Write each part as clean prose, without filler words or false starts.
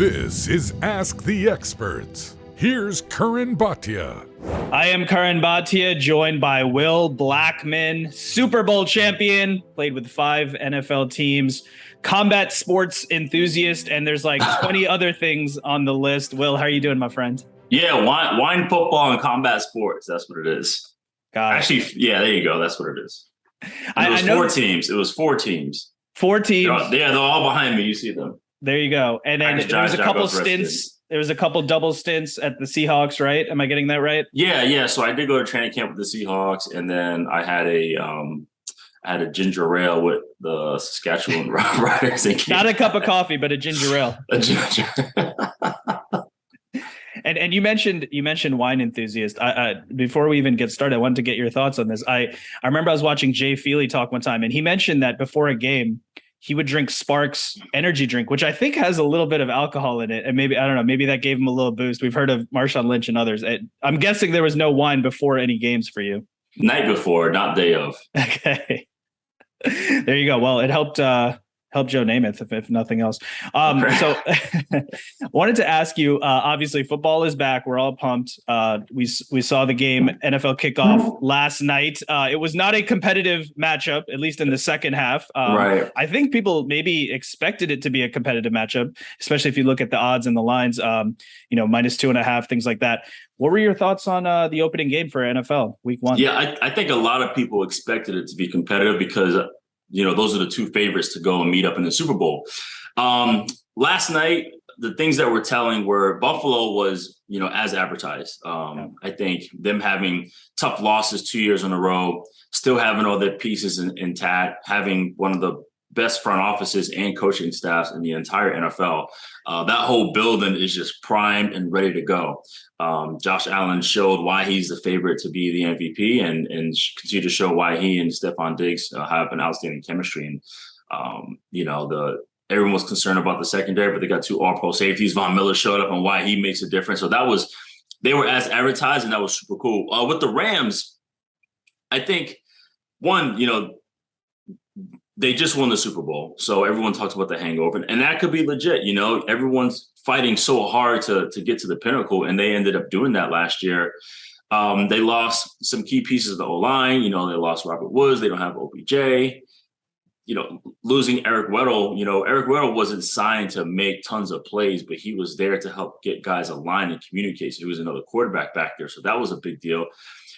This is Ask the Experts. Here's Curran Bhatia. I am Curran Bhatia, joined by Will Blackmon, Super Bowl champion, played with 5 NFL teams, combat sports enthusiast, and there's like 20 other things on the list. Will, how are you doing, my friend? Yeah, wine football and combat sports. That's what it is. Actually, yeah, there you go. That's what it is. It was 4 teams. It was 4 teams. 4 teams. They're all behind me. You see them. There you go. And then there was a couple stints. There was a couple double stints at the Seahawks, right? Am I getting that right? Yeah. So I did go to training camp with the Seahawks, and then I had a ginger ale with the Saskatchewan Riders. Not a cup of coffee, but a ginger ale. A ginger. And you mentioned wine enthusiast. Before we even get started, I wanted to get your thoughts on this. I remember I was watching Jay Feely talk one time, and he mentioned that before a game, he would drink Sparks energy drink, which I think has a little bit of alcohol in it. And maybe, I don't know, maybe that gave him a little boost. We've heard of Marshawn Lynch and others. I'm guessing there was no wine before any games for you. Night before, not day of. Okay. There you go. Well, it helped Joe Namath, if nothing else. So wanted to ask you, obviously football is back. We're all pumped. We saw the game NFL kickoff last night. It was not a competitive matchup, at least in the second half. Right. I think people maybe expected it to be a competitive matchup, especially if you look at the odds and the lines, -2.5, things like that. What were your thoughts on the opening game for NFL week 1? Yeah, I think a lot of people expected it to be competitive because those are the 2 favorites to go and meet up in the Super Bowl. Last night, the things that were telling were Buffalo was, as advertised. I think them having tough losses 2 years in a row, still having all their pieces intact, having one of the best front offices and coaching staffs in the entire NFL. That whole building is just primed and ready to go. Josh Allen showed why he's the favorite to be the MVP and continue to show why he and Stephon Diggs have an outstanding chemistry. And, everyone was concerned about the secondary, but they got 2 all-pro safeties. Von Miller showed up and why he makes a difference. So they were as advertised, and that was super cool. With the Rams, I think, one, they just won the Super Bowl. So everyone talks about the hangover, and that could be legit. Everyone's fighting so hard to get to the pinnacle, and they ended up doing that last year. They lost some key pieces of the O-line. They lost Robert Woods. They don't have OBJ. Losing Eric Weddle. Eric Weddle wasn't signed to make tons of plays, but he was there to help get guys aligned and communicate. So he was another quarterback back there. So that was a big deal.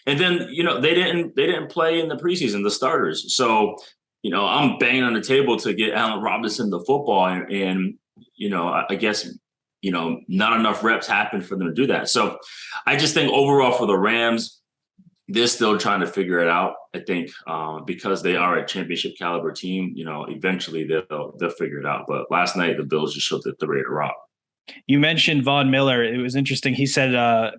And then, they didn't play in the preseason, the starters. So, I'm banging on the table to get Allen Robinson the football, and I guess, not enough reps happened for them to do that. So I just think overall for the Rams, they're still trying to figure it out. I think because they are a championship caliber team, eventually they'll figure it out. But last night the Bills just showed that they're ready to rock. You mentioned Von Miller. It was interesting. He said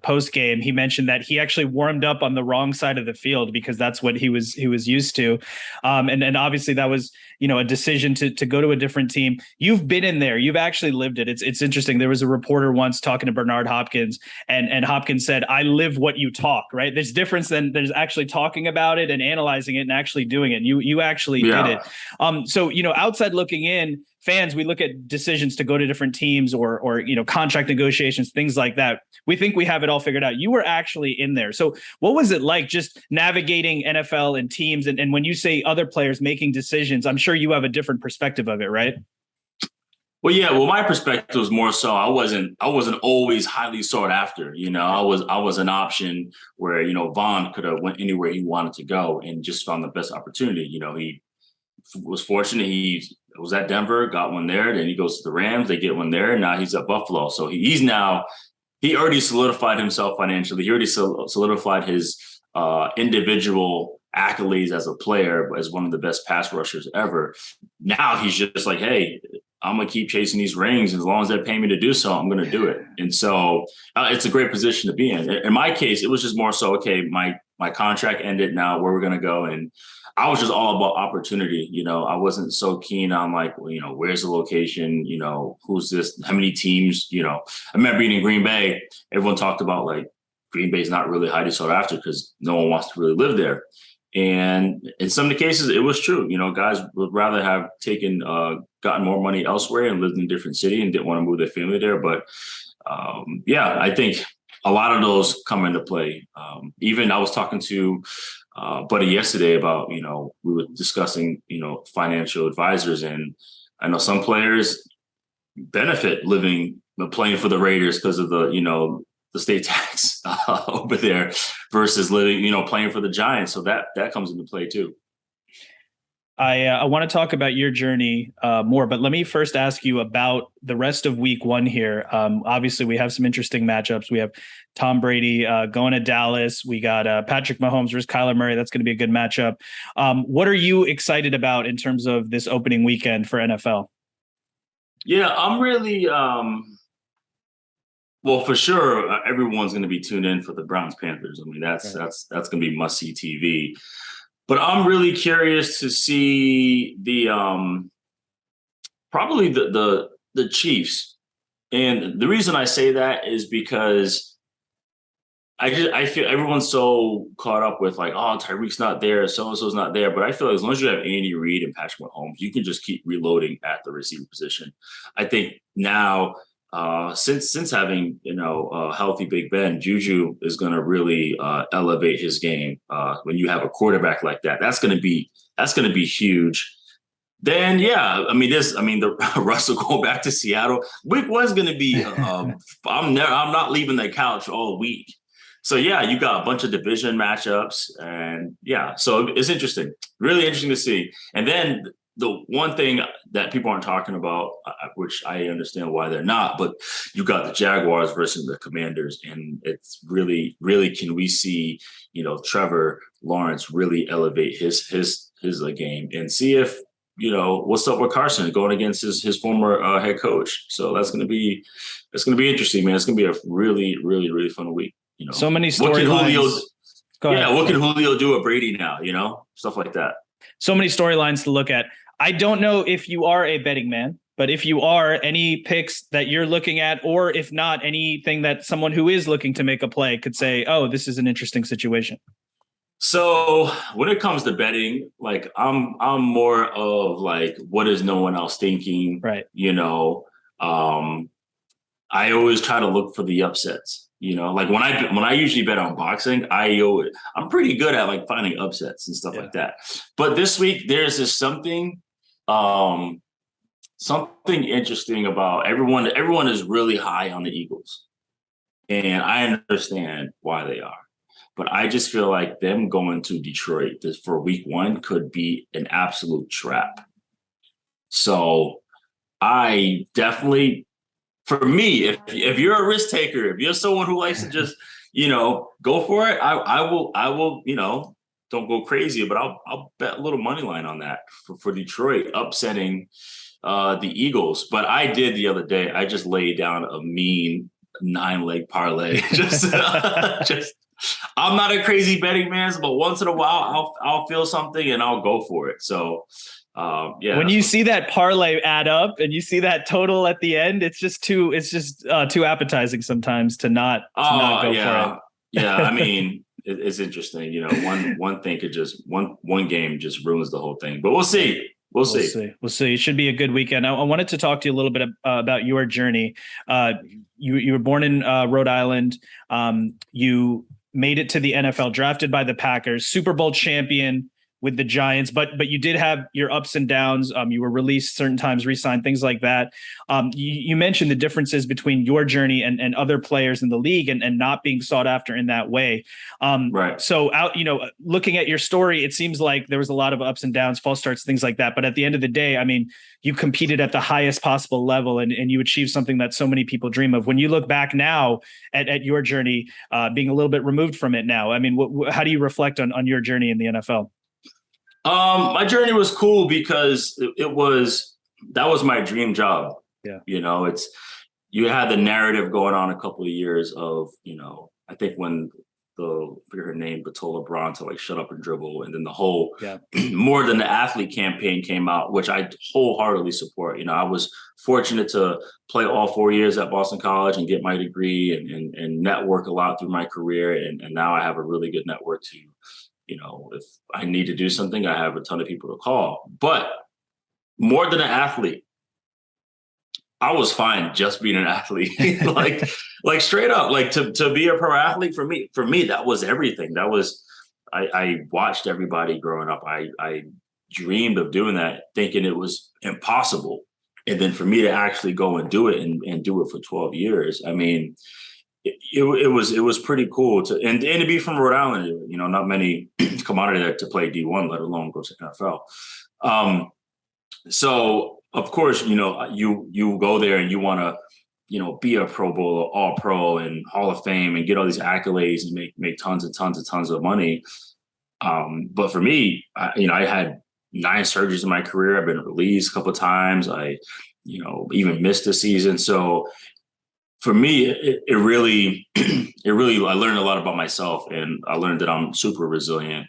post game, he mentioned that he actually warmed up on the wrong side of the field because that's what he was used to. And obviously that was, a decision to go to a different team. You've been in there. You've actually lived it. It's interesting. There was a reporter once talking to Bernard Hopkins, and Hopkins said, "I live what you talk," right? There's difference than there's actually talking about it and analyzing it and actually doing it. You actually did it. So, outside looking in, fans, we look at decisions to go to different teams or contract negotiations, things like that. We think we have it all figured out. You were actually in there. So what was it like just navigating NFL and teams? And when you say other players making decisions, I'm sure you have a different perspective of it, right? Well, yeah. Well, my perspective was more so I wasn't always highly sought after. I was an option where, Von could have went anywhere he wanted to go and just found the best opportunity. He was fortunate. He was at Denver, got one there. Then he goes to the Rams. They get one there. Now he's at Buffalo. So he already solidified himself financially. He already solidified his individual accolades as a player, as one of the best pass rushers ever. Now he's just like, hey, I'm going to keep chasing these rings. As long as they're paying me to do so, I'm going to do it. And so it's a great position to be in. In my case, it was just more so, okay, my contract ended now, where we're going to go. And I was just all about opportunity. I wasn't so keen on where's the location, who's this, how many teams, I remember being in Green Bay, everyone talked about Green Bay is not really highly sought after because no one wants to really live there. And in some of the cases, it was true. Guys would rather have gotten more money elsewhere and lived in a different city and didn't want to move their family there. But I think a lot of those come into play. Even I was talking to Buddy yesterday about, we were discussing, financial advisors, and I know some players benefit playing for the Raiders because of the state tax over there versus playing for the Giants. So that comes into play too. I want to talk about your journey more, but let me first ask you about the rest of week 1 here. Obviously, we have some interesting matchups. We have Tom Brady going to Dallas. We got Patrick Mahomes versus Kyler Murray. That's going to be a good matchup. What are you excited about in terms of this opening weekend for NFL? Yeah, I'm really well, for sure, everyone's going to be tuned in for the Browns-Panthers. I mean, that's going to be must-see TV. But I'm really curious to see probably the Chiefs. And the reason I say that is because I feel everyone's so caught up with Tyreek's not there, so-and-so's not there. But I feel like as long as you have Andy Reid and Patrick Mahomes, you can just keep reloading at the receiver position. I think now, since having a healthy Big Ben, Juju is going to really elevate his game. When you have a quarterback like that, that's going to be huge. Then the Russell going back to Seattle. Week 1's going to be I'm not leaving the couch all week. So yeah, you got a bunch of division matchups, and so it's interesting, really interesting to see. And then the one thing that people aren't talking about, which I understand why they're not, but you got the Jaguars versus the Commanders, and it's really, really, can we see, Trevor Lawrence really elevate his game and see if, what's up with Carson going against his former head coach. So that's going to be interesting, man. It's going to be a really, really, really fun week. So many storylines. What can Julio do with Brady now? Stuff like that. So many storylines to look at. I don't know if you are a betting man, but if you are, any picks that you're looking at, or if not, anything that someone who is looking to make a play could say, oh, this is an interesting situation. So when it comes to betting, I'm more of what is no one else thinking? Right. I always try to look for the upsets. When I usually bet on boxing, I'm pretty good at finding upsets and stuff like that. But this week there's this something interesting about everyone. Everyone is really high on the Eagles, and I understand why they are. But I just feel like them going to Detroit for week 1 could be an absolute trap. So I definitely, for me, if you're a risk taker, if you're someone who likes to just, go for it, I will, don't go crazy, but I'll bet a little money line on that for Detroit upsetting the Eagles. But I did the other day, I just laid down a mean 9-leg parlay. I'm not a crazy betting man, but once in a while I'll feel something and I'll go for it. So when you see that parlay add up and you see that total at the end, it's just too appetizing sometimes to not go for it. Yeah, I mean, it's interesting. One thing could just one game just ruins the whole thing. But we'll see. We'll see. It should be a good weekend. I wanted to talk to you a little bit about your journey. You were born in Rhode Island. You made it to the NFL, drafted by the Packers, Super Bowl champion with the Giants, but you did have your ups and downs. You were released certain times, re-signed, things like that. You mentioned the differences between your journey and other players in the league and not being sought after in that way. Right. So looking at your story, it seems like there was a lot of ups and downs, false starts, things like that. But at the end of the day, I mean, you competed at the highest possible level and you achieved something that so many people dream of. When you look back now at your journey, being a little bit removed from it now, I mean, how do you reflect on your journey in the NFL? My journey was cool because that was my dream job. Yeah. You had the narrative going on a couple of years of, I think when I forget her name, Batola Braun to shut up and dribble. And then the whole More Than the Athlete campaign came out, which I wholeheartedly support. I was fortunate to play all 4 years at Boston College and get my degree and network a lot through my career. And now I have a really good network to If I need to do something, I have a ton of people to call. But more than an athlete, I was fine just being an athlete. like straight up, like to be a pro athlete for me, that was everything. That was, I watched everybody growing up. I dreamed of doing that, thinking it was impossible. And then for me to actually go and do it and do it for 12 years, I mean, it was pretty cool and to be from Rhode Island. Not many come out of there to play D1, let alone go to NFL. So of course, you go there and you want to, be a Pro Bowl or All Pro and Hall of Fame and get all these accolades and make tons and tons and tons of money. But for me, I had 9 surgeries in my career. I've been released a couple of times. I, even missed a season. So for me, it really, I learned a lot about myself, and I learned that I'm super resilient.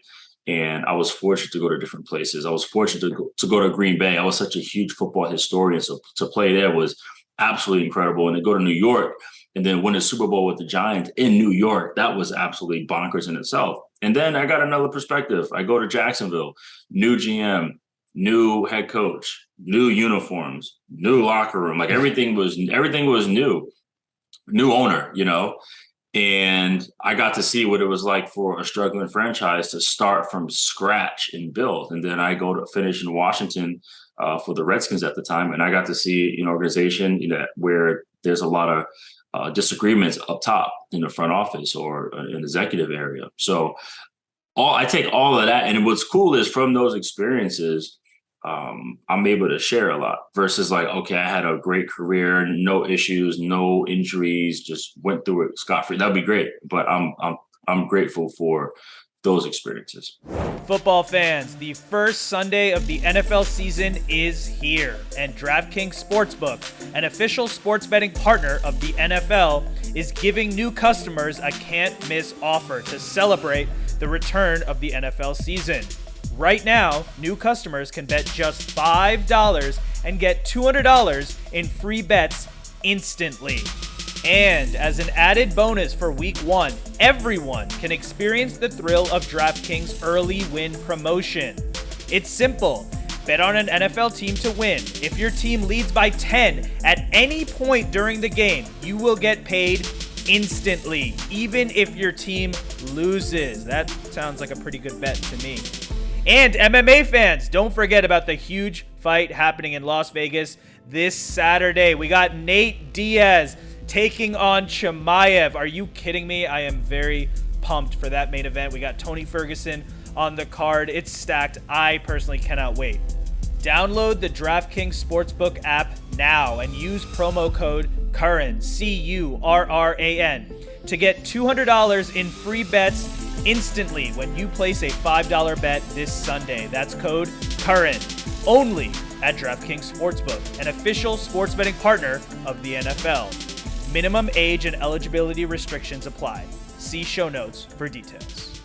And I was fortunate to go to different places. I was fortunate to go to Green Bay. I was such a huge football historian. So to play there was absolutely incredible. And to go to New York and then win a Super Bowl with the Giants in New York, that was absolutely bonkers in itself. And then I got another perspective. I go to Jacksonville, new GM, new head coach, new uniforms, new locker room. Like everything was new. New owner, and I got to see what it was like for a struggling franchise to start from scratch and build. And then I go to finish in Washington for the Redskins at the time. And I got to see an organization where there's a lot of disagreements up top in the front office or an executive area. So I take all of that. And what's cool is from those experiences, I'm able to share a lot versus like, okay, I had a great career, no issues, no injuries, just went through it scot-free. That'd be great. But I'm grateful for those experiences. Football fans, the first Sunday of the NFL season is here, and DraftKings Sportsbook, an official sports betting partner of the NFL, is giving new customers a can't-miss offer to celebrate the return of the NFL season. Right now, new customers can bet just $5 and get $200 in free bets instantly. And as an added bonus for week 1, everyone can experience the thrill of DraftKings early win promotion. It's simple. Bet on an NFL team to win. If your team leads by 10 at any point during the game, you will get paid instantly, even if your team loses. That sounds like a pretty good bet to me. And MMA fans, don't forget about the huge fight happening in Las Vegas this Saturday. We got Nate Diaz taking on Chimaev. Are you kidding me? I am very pumped for that main event. We got Tony Ferguson on the card. It's stacked. I personally cannot wait. Download the DraftKings Sportsbook app now and use promo code Curran, CURRAN, to get $200 in free bets instantly when you place a $5 bet this Sunday. That's code Curran, only at DraftKings Sportsbook, an official sports betting partner of the NFL. Minimum age and eligibility restrictions apply. See show notes for details.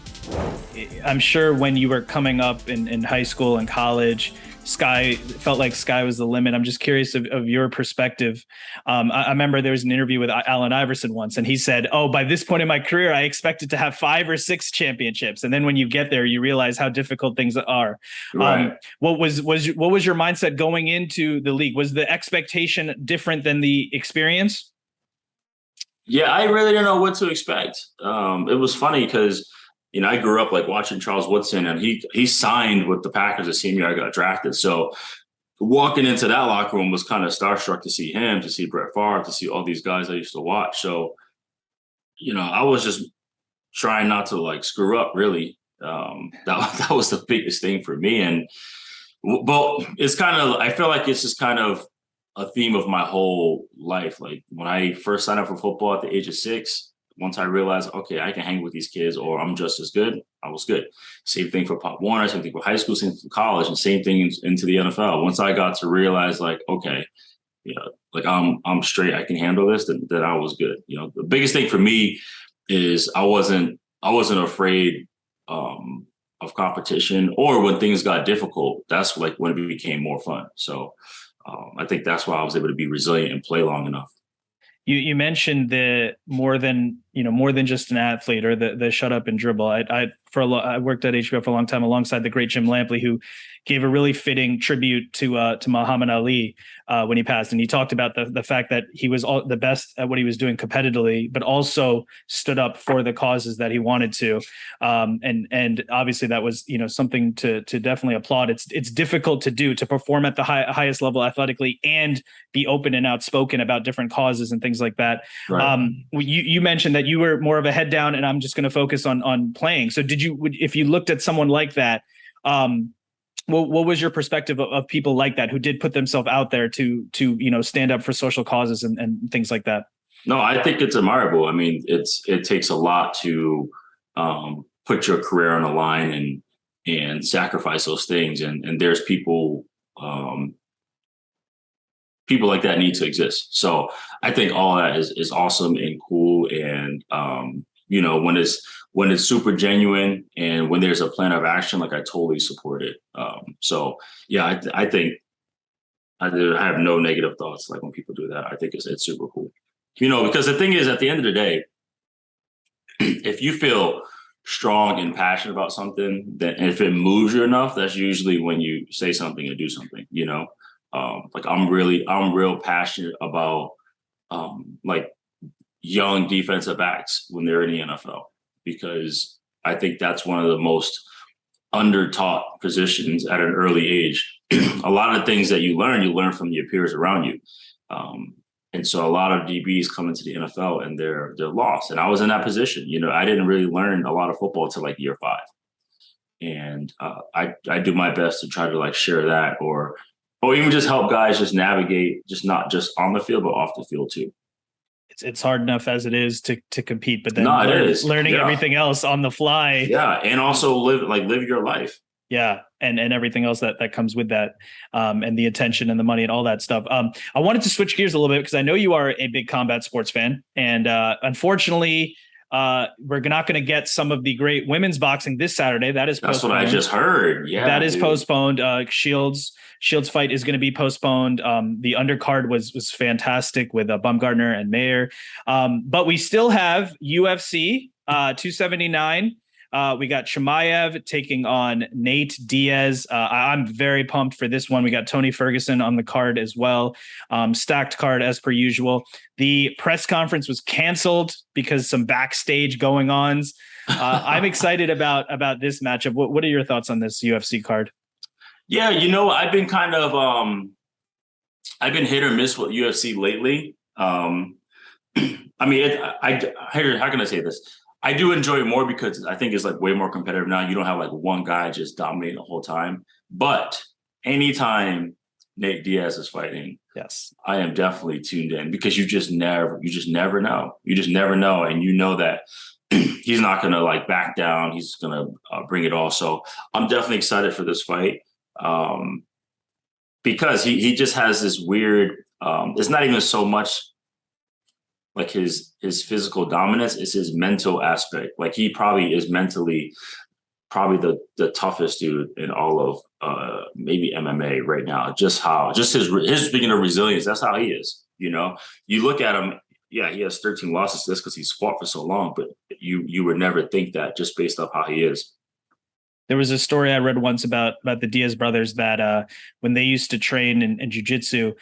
I'm sure when you were coming up in high school and college, felt like sky was the limit. I'm just curious of your perspective. I remember there was an interview with Allen Iverson once, and he said, by this point in my career, I expected to have 5 or 6 championships. And then when you get there, you realize how difficult things are. Right. What was your mindset going into the league? Was the expectation different than the experience? Yeah, I really didn't know what to expect. It was funny because I grew up like watching Charles Woodson, and he signed with the Packers the same year I got drafted. So walking into that locker room was kind of starstruck to see him, to see Brett Favre, to see all these guys I used to watch. So, I was just trying not to like screw up, really. That was the biggest thing for me. But it's kind of, I feel like it's just kind of a theme of my whole life. Like when I first signed up for football at the age of 6, once I realized, okay, I can hang with these kids or I'm just as good, I was good. Same thing for Pop Warner, same thing for high school, same thing for college, and same thing into the NFL. Once I got to realize like, okay, like I'm straight, I can handle this, then I was good. The biggest thing for me is I wasn't afraid of competition, or when things got difficult, that's like when it became more fun. So I think that's why I was able to be resilient and play long enough. You mentioned the more than more than just an athlete or the shut up and dribble. I worked at HBO for a long time alongside the great Jim Lampley, who gave a really fitting tribute to Muhammad Ali when he passed. And he talked about the fact that he was the best at what he was doing competitively, but also stood up for the causes that he wanted to. And obviously that was, something to definitely applaud. It's difficult to do, to perform at the highest level athletically and be open and outspoken about different causes and things like that. Right. You mentioned that you were more of a head down and I'm just going to focus on playing. So if you looked at someone like that, what was your perspective of people like that who did put themselves out there to stand up for social causes and things like that? No, I think it's admirable. I mean, it takes a lot to put your career on the line and sacrifice those things. And there's people like that need to exist. So I think all that is awesome and cool. And when it's super genuine and when there's a plan of action, like I totally support it. So yeah, I think I have no negative thoughts. Like when people do that, I think it's super cool. Because the thing is, at the end of the day, if you feel strong and passionate about something, then if it moves you enough, that's usually when you say something and do something. Like I'm real passionate about like young defensive backs when they're in the NFL, because I think that's one of the most under-taught positions at an early age. A lot of things that you learn from your peers around you. And so a lot of DBs come into the NFL and they're lost. And I was in that position. I didn't really learn a lot of football until like year 5. And I do my best to try to like share that or even just help guys just navigate, just not just on the field, but off the field too. It's hard enough as it is to compete, but then learning everything else on the fly. Yeah. And also live your life. Yeah. And everything else that comes with that, and the attention and the money and all that stuff. I wanted to switch gears a little bit because I know you are a big combat sports fan. And unfortunately, we're not going to get some of the great women's boxing this Saturday. That's postponed. What I just heard. Yeah, that is postponed. Shields fight is going to be postponed. The undercard was fantastic with Bumgarner and Mayer. But we still have UFC 279. We got Chimaev taking on Nate Diaz. I'm very pumped for this one. We got Tony Ferguson on the card as well. Stacked card as per usual. The press conference was canceled because some backstage going-ons. I'm excited about this matchup. What are your thoughts on this UFC card? Yeah, I've been kind of I've been hit or miss with UFC lately. I mean, how can I say this? I do enjoy it more because I think it's like way more competitive now. You don't have like one guy just dominating the whole time. But anytime Nate Diaz is fighting, yes, I am definitely tuned in because you just never know. You just never know. And you know that he's not going to like back down. He's going to bring it all. So I'm definitely excited for this fight because he just has this weird, it's not even so much like his physical dominance, is his mental aspect. Like he probably is mentally probably the toughest dude in all of maybe MMA right now. Just his speaking of resilience, that's how he is. You look at him, yeah, he has 13 losses. That's because he's fought for so long, but you would never think that just based off how he is. There was a story I read once about the Diaz brothers that when they used to train in jiu-jitsu,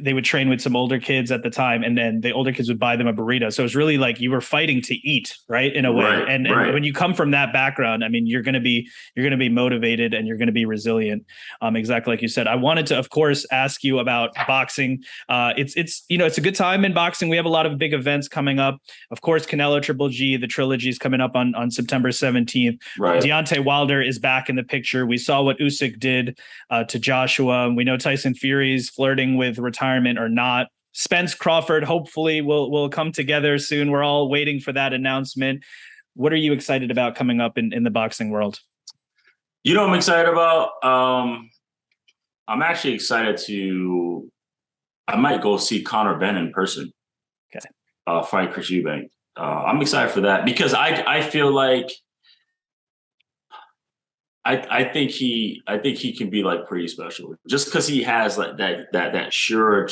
they would train with some older kids at the time, and then the older kids would buy them a burrito. So it was really like you were fighting to eat, right? In a way. Right, and when you come from that background, I mean, you're going to be motivated and you're going to be resilient. Exactly like you said. I wanted to, of course, ask you about boxing. It's a good time in boxing. We have a lot of big events coming up. Of course, Canelo Triple G, the trilogy is coming up on September 17th. Right. Deontay Wilder is back in the picture. We saw what Usyk did to Joshua. We know Tyson Fury's flirting with retirement or not. Spence Crawford hopefully will come together soon. We're all waiting for that announcement. What are you excited about coming up in the boxing world? I'm excited about? I'm actually excited I might go see Conor Benn in person. Okay. Fight Chris Eubank. I'm excited for that because I feel like I think he can be like pretty special just because he has like that sure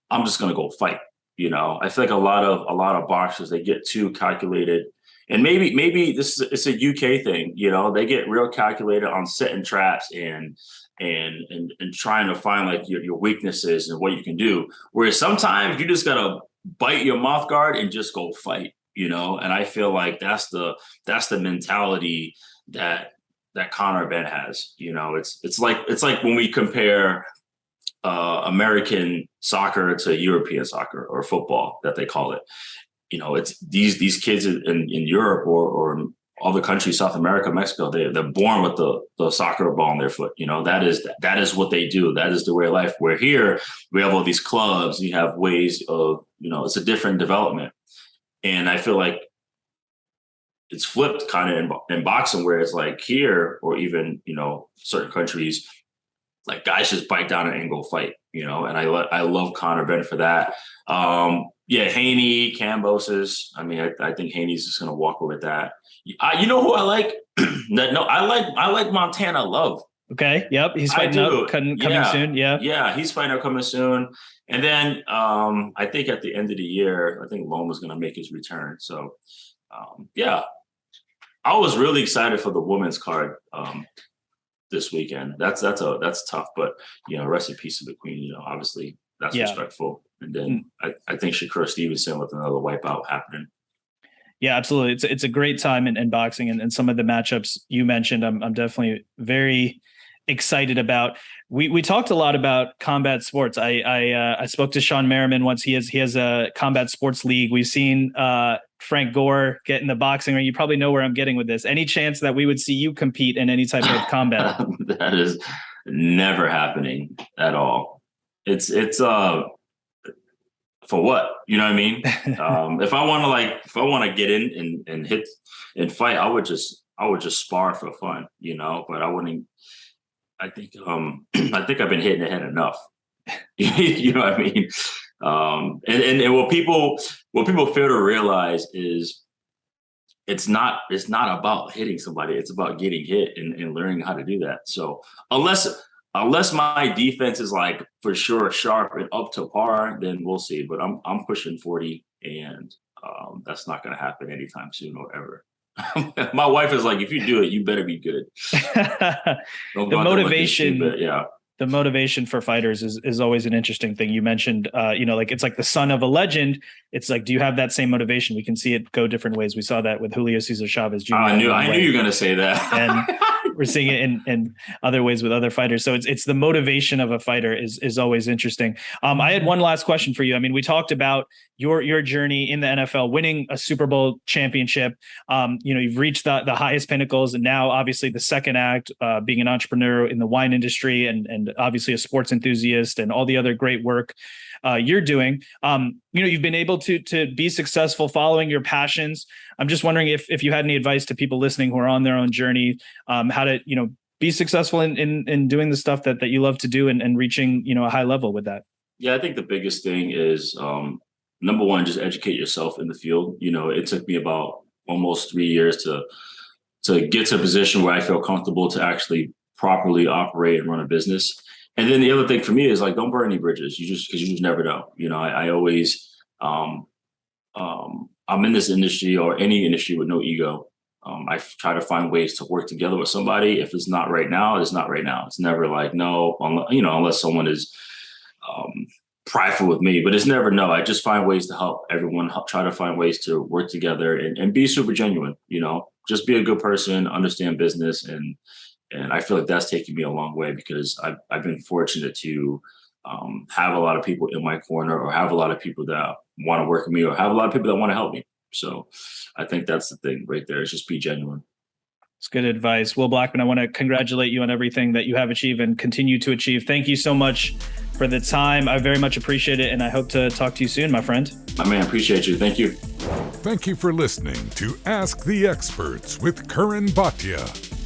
I'm just gonna go fight. You know, I feel like a lot of boxers, they get too calculated. And maybe it's a UK thing, you know, they get real calculated on setting traps and trying to find like your weaknesses and what you can do. Whereas sometimes you just gotta bite your mouth guard and just go fight, you know. And I feel like that's the mentality that Conor Ben has. You know, it's like when we compare American soccer to European soccer or football that they call it. You know, it's these kids in Europe or other countries, South America, Mexico, they're born with the soccer ball in their foot. You know, that is what they do. That is the way of life. Where here we have all these clubs, you have ways of, you know, it's a different development. And I feel like it's flipped kind of in boxing, where it's like here, or even, you know, certain countries, like guys just bite down and go fight, you know. And I love Conor Ben for that. Yeah, Haney, Kambosos. I mean, I think Haney's just gonna walk over that. You know who I like? I like Montana Love. Okay. Yep. He's fighting up coming soon. Yeah. Yeah, he's fighting up coming soon. And then I think at the end of the year, I think Loma's gonna make his return. So yeah. I was really excited for the women's card this weekend. That's tough, but you know, rest in peace to the queen. You know, obviously that's respectful. And then I think Shakur Stevenson with another wipeout happening. Yeah, absolutely. It's a great time in boxing, and some of the matchups you mentioned, I'm definitely very excited about. We talked a lot about combat sports. I spoke to Sean Merriman once. He has a combat sports league. We've seen Frank Gore get in the boxing ring. You probably know where I'm getting with this. Any chance that we would see you compete in any type of combat? That is never happening at all. It's for what? You know what I mean? If I want to get in and hit and fight, I would just spar for fun, you know, but I wouldn't. I think I've been hit in the head enough. You know what I mean? And what people fail to realize is it's not about hitting somebody. It's about getting hit and learning how to do that. So unless my defense is like for sure sharp and up to par, then we'll see. But I'm pushing 40, and that's not going to happen anytime soon or ever. My wife is like, if you do it, you better be good. The motivation for fighters is always an interesting thing. You mentioned, you know, like it's like the son of a legend. It's like, do you have that same motivation? We can see it go different ways. We saw that with Julio Cesar Chavez Jr. I knew you were going to say that. And we're seeing it in other ways with other fighters. So it's the motivation of a fighter is always interesting. I had one last question for you. I mean, we talked about your journey in the NFL, winning a Super Bowl championship. You know, you've reached the highest pinnacles, and now obviously the second act, being an entrepreneur in the wine industry and obviously a sports enthusiast and all the other great work you're doing. You know, you've been able to be successful following your passions. I'm just wondering if you had any advice to people listening who are on their own journey, how to, you know, be successful in doing the stuff that you love to do and reaching, you know, a high level with that. Yeah, I think the biggest thing is, number one, just educate yourself in the field. You know, it took me about almost 3 years to get to a position where I feel comfortable to actually properly operate and run a business. And then the other thing for me is like, don't burn any bridges. Because you just never know. You know, I always, I'm in this industry or any industry with no ego. I try to find ways to work together with somebody. If it's not right now, it's not right now. It's never like, no, you know, unless someone is prideful with me, but it's never no. I just find ways to help everyone, try to find ways to work together and be super genuine, you know, just be a good person, understand business. And I feel like that's taken me a long way, because I've been fortunate to have a lot of people in my corner, or have a lot of people that want to work with me, or have a lot of people that want to help me. So I think that's the thing right there, is just be genuine. It's good advice. Will Blackmon, I want to congratulate you on everything that you have achieved and continue to achieve. Thank you so much for the time. I very much appreciate it, and I hope to talk to you soon, my friend. My man, appreciate you. Thank you. Thank you for listening to Ask the Experts with Curran Bhatia.